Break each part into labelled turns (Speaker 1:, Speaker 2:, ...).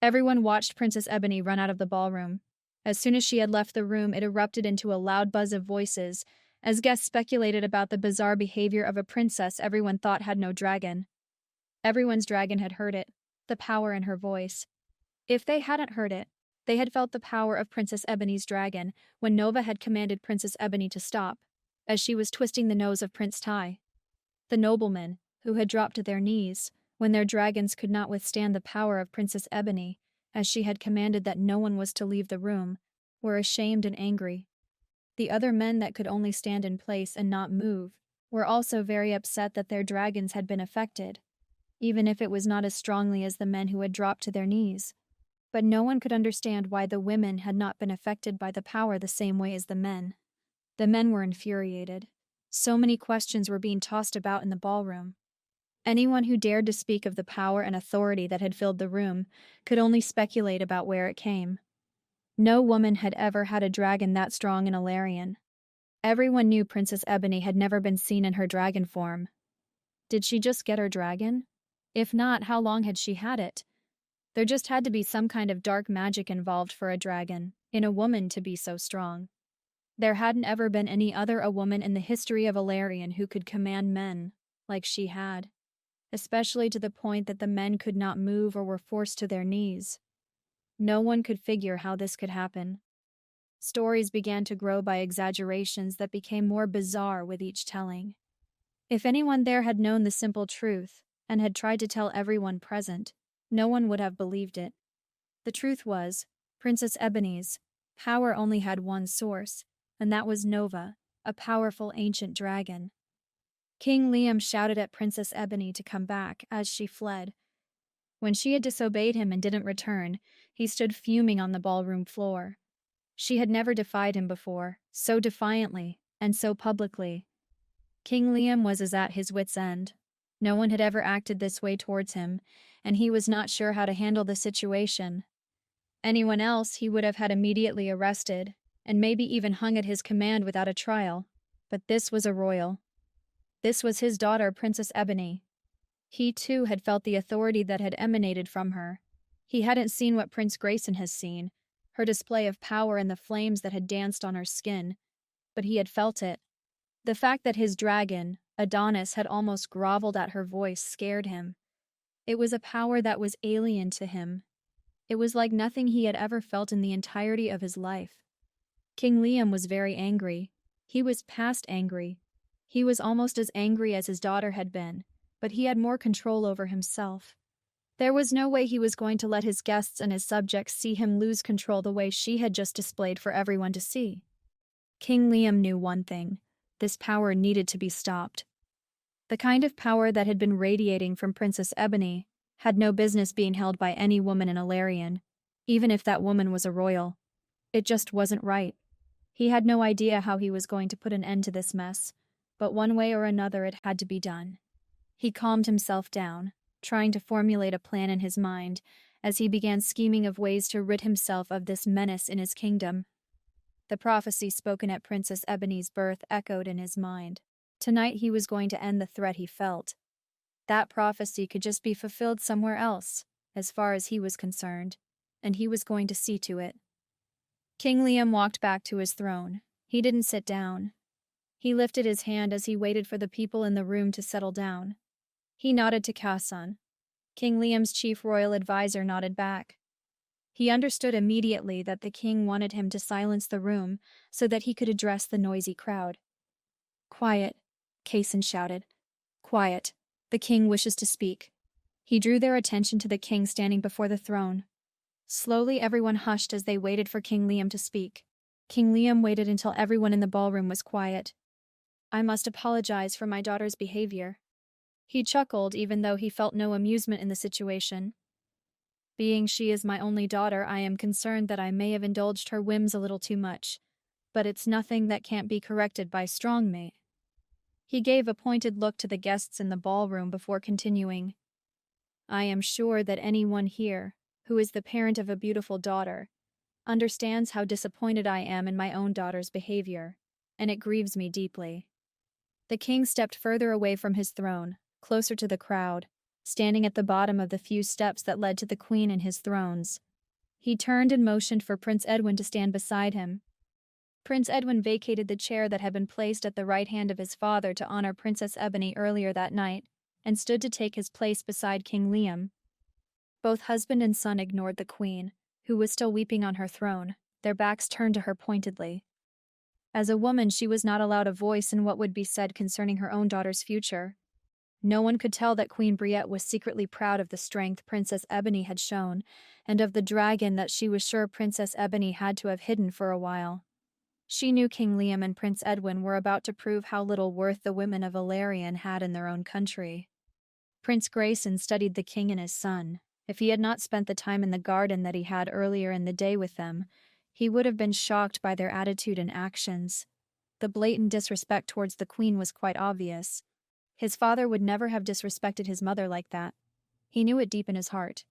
Speaker 1: Everyone watched Princess Ebony run out of the ballroom. As soon as she had left the room, it erupted into a loud buzz of voices. As guests speculated about the bizarre behavior of a princess everyone thought had no dragon. Everyone's dragon had heard it, the power in her voice. If they hadn't heard it, they had felt the power of Princess Ebony's dragon when Nova had commanded Princess Ebony to stop, as she was twisting the nose of Prince Tai. The noblemen, who had dropped to their knees, when their dragons could not withstand the power of Princess Ebony, as she had commanded that no one was to leave the room, were ashamed and angry. The other men that could only stand in place and not move were also very upset that their dragons had been affected, even if it was not as strongly as the men who had dropped to their knees. But no one could understand why the women had not been affected by the power the same way as the men. The men were infuriated. So many questions were being tossed about in the ballroom. Anyone who dared to speak of the power and authority that had filled the room could only speculate about where it came. No woman had ever had a dragon that strong in Alarion. Everyone knew Princess Ebony had never been seen in her dragon form. Did she just get her dragon? If not, how long had she had it? There just had to be some kind of dark magic involved for a dragon, in a woman, to be so strong. There hadn't ever been any other a woman in the history of Alarion who could command men like she had, especially to the point that the men could not move or were forced to their knees. No one could figure how this could happen. Stories began to grow by exaggerations that became more bizarre with each telling. If anyone there had known the simple truth and had tried to tell everyone present, no one would have believed it. The truth was, Princess Ebony's power only had one source, and that was Nova, a powerful ancient dragon. King Liam shouted at Princess Ebony to come back as she fled. When she had disobeyed him and didn't return, he stood fuming on the ballroom floor. She had never defied him before, so defiantly and so publicly. King Liam was as at his wits' end. No one had ever acted this way towards him, and he was not sure how to handle the situation. Anyone else he would have had immediately arrested, and maybe even hung at his command without a trial. But this was a royal. This was his daughter, Princess Ebony. He, too, had felt the authority that had emanated from her. He hadn't seen what Prince Grayson has seen, her display of power and the flames that had danced on her skin, but he had felt it. The fact that his dragon, Adonis, had almost groveled at her voice scared him. It was a power that was alien to him. It was like nothing he had ever felt in the entirety of his life. King Liam was very angry. He was past angry. He was almost as angry as his daughter had been, but he had more control over himself. There was no way he was going to let his guests and his subjects see him lose control the way she had just displayed for everyone to see. King Liam knew one thing: this power needed to be stopped. The kind of power that had been radiating from Princess Ebony had no business being held by any woman in Alarion, even if that woman was a royal. It just wasn't right. He had no idea how he was going to put an end to this mess, but one way or another it had to be done. He calmed himself down, trying to formulate a plan in his mind, as he began scheming of ways to rid himself of this menace in his kingdom. The prophecy spoken at Princess Ebony's birth echoed in his mind. Tonight he was going to end the threat he felt. That prophecy could just be fulfilled somewhere else, as far as he was concerned, and he was going to see to it. King Liam walked back to his throne. He didn't sit down. He lifted his hand as he waited for the people in the room to settle down. He nodded to Kasan. King Liam's chief royal advisor nodded back. He understood immediately that the king wanted him to silence the room so that he could address the noisy crowd. "Quiet," Kasan shouted. "Quiet. The king wishes to speak." He drew their attention to the king standing before the throne. Slowly everyone hushed as they waited for King Liam to speak. King Liam waited until everyone in the ballroom was quiet. "I must apologize for my daughter's behavior." He chuckled, even though he felt no amusement in the situation. "Being she is my only daughter, I am concerned that I may have indulged her whims a little too much, but it's nothing that can't be corrected by strong mate." He gave a pointed look to the guests in the ballroom before continuing. "I am sure that anyone here, who is the parent of a beautiful daughter, understands how disappointed I am in my own daughter's behavior, and it grieves me deeply." The king stepped further away from his throne, closer to the crowd. standing at the bottom of the few steps that led to the queen and his thrones. He turned and motioned for Prince Edwin to stand beside him. Prince Edwin vacated the chair that had been placed at the right hand of his father to honor Princess Ebony earlier that night, and stood to take his place beside King Liam. Both husband and son ignored the queen, who was still weeping on her throne, their backs turned to her pointedly. As a woman, she was not allowed a voice in what would be said concerning her own daughter's future. No one could tell that Queen Briette was secretly proud of the strength Princess Ebony had shown, and of the dragon that she was sure Princess Ebony had to have hidden for a while. She knew King Liam and Prince Edwin were about to prove how little worth the women of Valerian had in their own country. Prince Grayson studied the king and his son. If he had not spent the time in the garden that he had earlier in the day with them, he would have been shocked by their attitude and actions. The blatant disrespect towards the queen was quite obvious. His father would never have disrespected his mother like that. He knew it deep in his heart.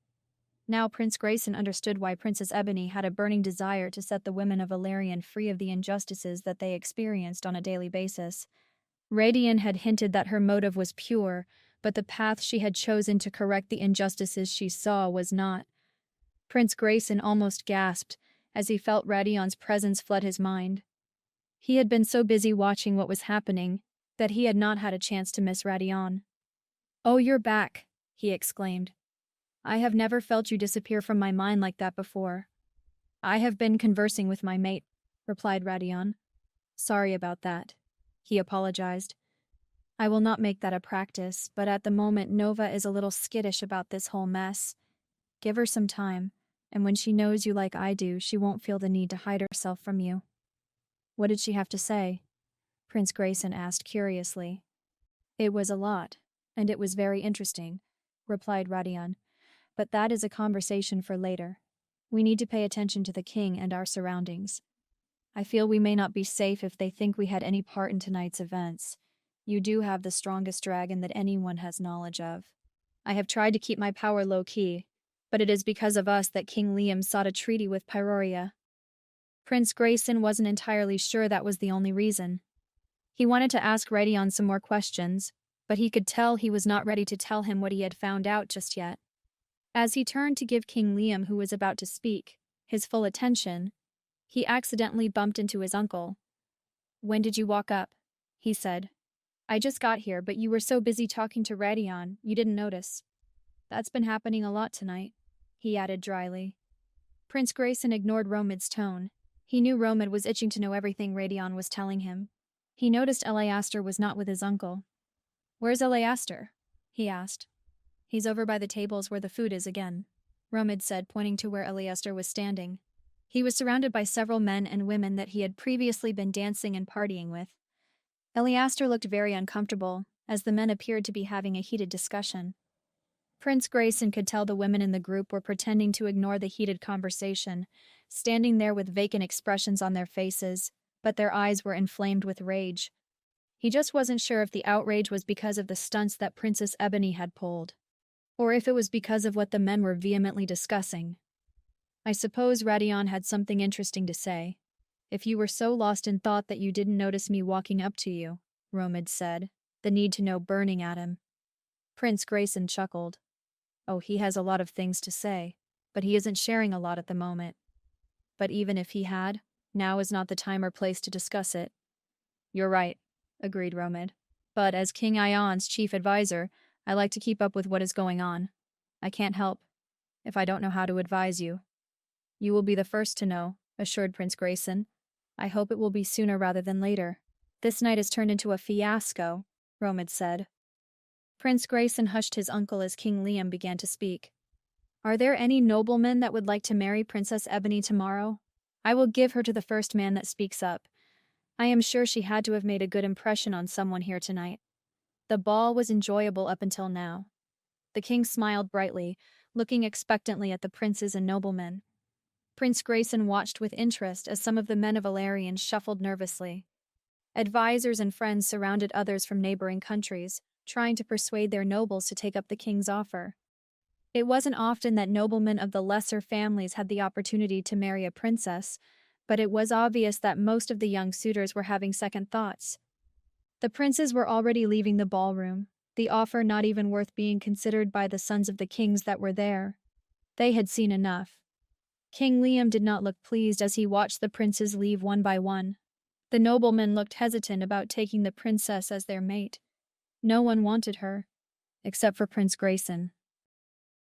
Speaker 1: Now Prince Grayson understood why Princess Ebony had a burning desire to set the women of Valerian free of the injustices that they experienced on a daily basis. Radian had hinted that her motive was pure, but the path she had chosen to correct the injustices she saw was not. Prince Grayson almost gasped as he felt Radion's presence flood his mind. He had been so busy watching what was happening that he had not had a chance to miss Radion. "Oh, you're back," he exclaimed. "I have never felt you disappear from my mind like that before." "I have been conversing with my mate," replied Radion. "Sorry about that," he apologized. "I will not make that a practice, but at the moment Nova is a little skittish about this whole mess. Give her some time, and when she knows you like I do, she won't feel the need to hide herself from you." "What did she have to say?" Prince Grayson asked curiously. "It was a lot, and it was very interesting," replied Radion. "But that is a conversation for later. We need to pay attention to the king and our surroundings. I feel we may not be safe if they think we had any part in tonight's events. You do have the strongest dragon that anyone has knowledge of. I have tried to keep my power low-key, but it is because of us that King Liam sought a treaty with Pyroria." Prince Grayson wasn't entirely sure that was the only reason. He wanted to ask Radion some more questions, but he could tell he was not ready to tell him what he had found out just yet. As he turned to give King Liam, who was about to speak, his full attention, he accidentally bumped into his uncle. "When did you walk up?" he said. "I just got here, but you were so busy talking to Radion, you didn't notice." "That's been happening a lot tonight," he added dryly. Prince Grayson ignored Romid's tone. He knew Romid was itching to know everything Radion was telling him. He noticed Eleaster was not with his uncle. "Where's Eleaster?" he asked. "He's over by the tables where the food is again," Romid said, pointing to where Eleaster was standing. He was surrounded by several men and women that he had previously been dancing and partying with. Eleaster looked very uncomfortable, as the men appeared to be having a heated discussion. Prince Grayson could tell the women in the group were pretending to ignore the heated conversation, standing there with vacant expressions on their faces, but their eyes were inflamed with rage. He just wasn't sure if the outrage was because of the stunts that Princess Ebony had pulled, or if it was because of what the men were vehemently discussing. "I suppose Radion had something interesting to say. If you were so lost in thought that you didn't notice me walking up to you," Romid said, the need to know burning at him. Prince Grayson chuckled. "Oh, he has a lot of things to say, but he isn't sharing a lot at the moment. But even if he had, now is not the time or place to discuss it." "You're right," agreed Romid. "But as King Ion's chief advisor, I like to keep up with what is going on. I can't help if I don't know how to advise you." "You will be the first to know," assured Prince Grayson. "I hope it will be sooner rather than later. This night has turned into a fiasco," Romid said. Prince Grayson hushed his uncle as King Liam began to speak. "Are there any noblemen that would like to marry Princess Ebony tomorrow? I will give her to the first man that speaks up. I am sure she had to have made a good impression on someone here tonight." The ball was enjoyable up until now. The king smiled brightly, looking expectantly at the princes and noblemen. Prince Grayson watched with interest as some of the men of Valerian shuffled nervously. Advisors and friends surrounded others from neighboring countries, trying to persuade their nobles to take up the king's offer. It wasn't often that noblemen of the lesser families had the opportunity to marry a princess, but it was obvious that most of the young suitors were having second thoughts. The princes were already leaving the ballroom. the offer not even worth being considered by the sons of the kings that were there. They had seen enough. King Liam did not look pleased as he watched the princes leave one by one. The noblemen looked hesitant about taking the princess as their mate. No one wanted her, except for Prince Grayson.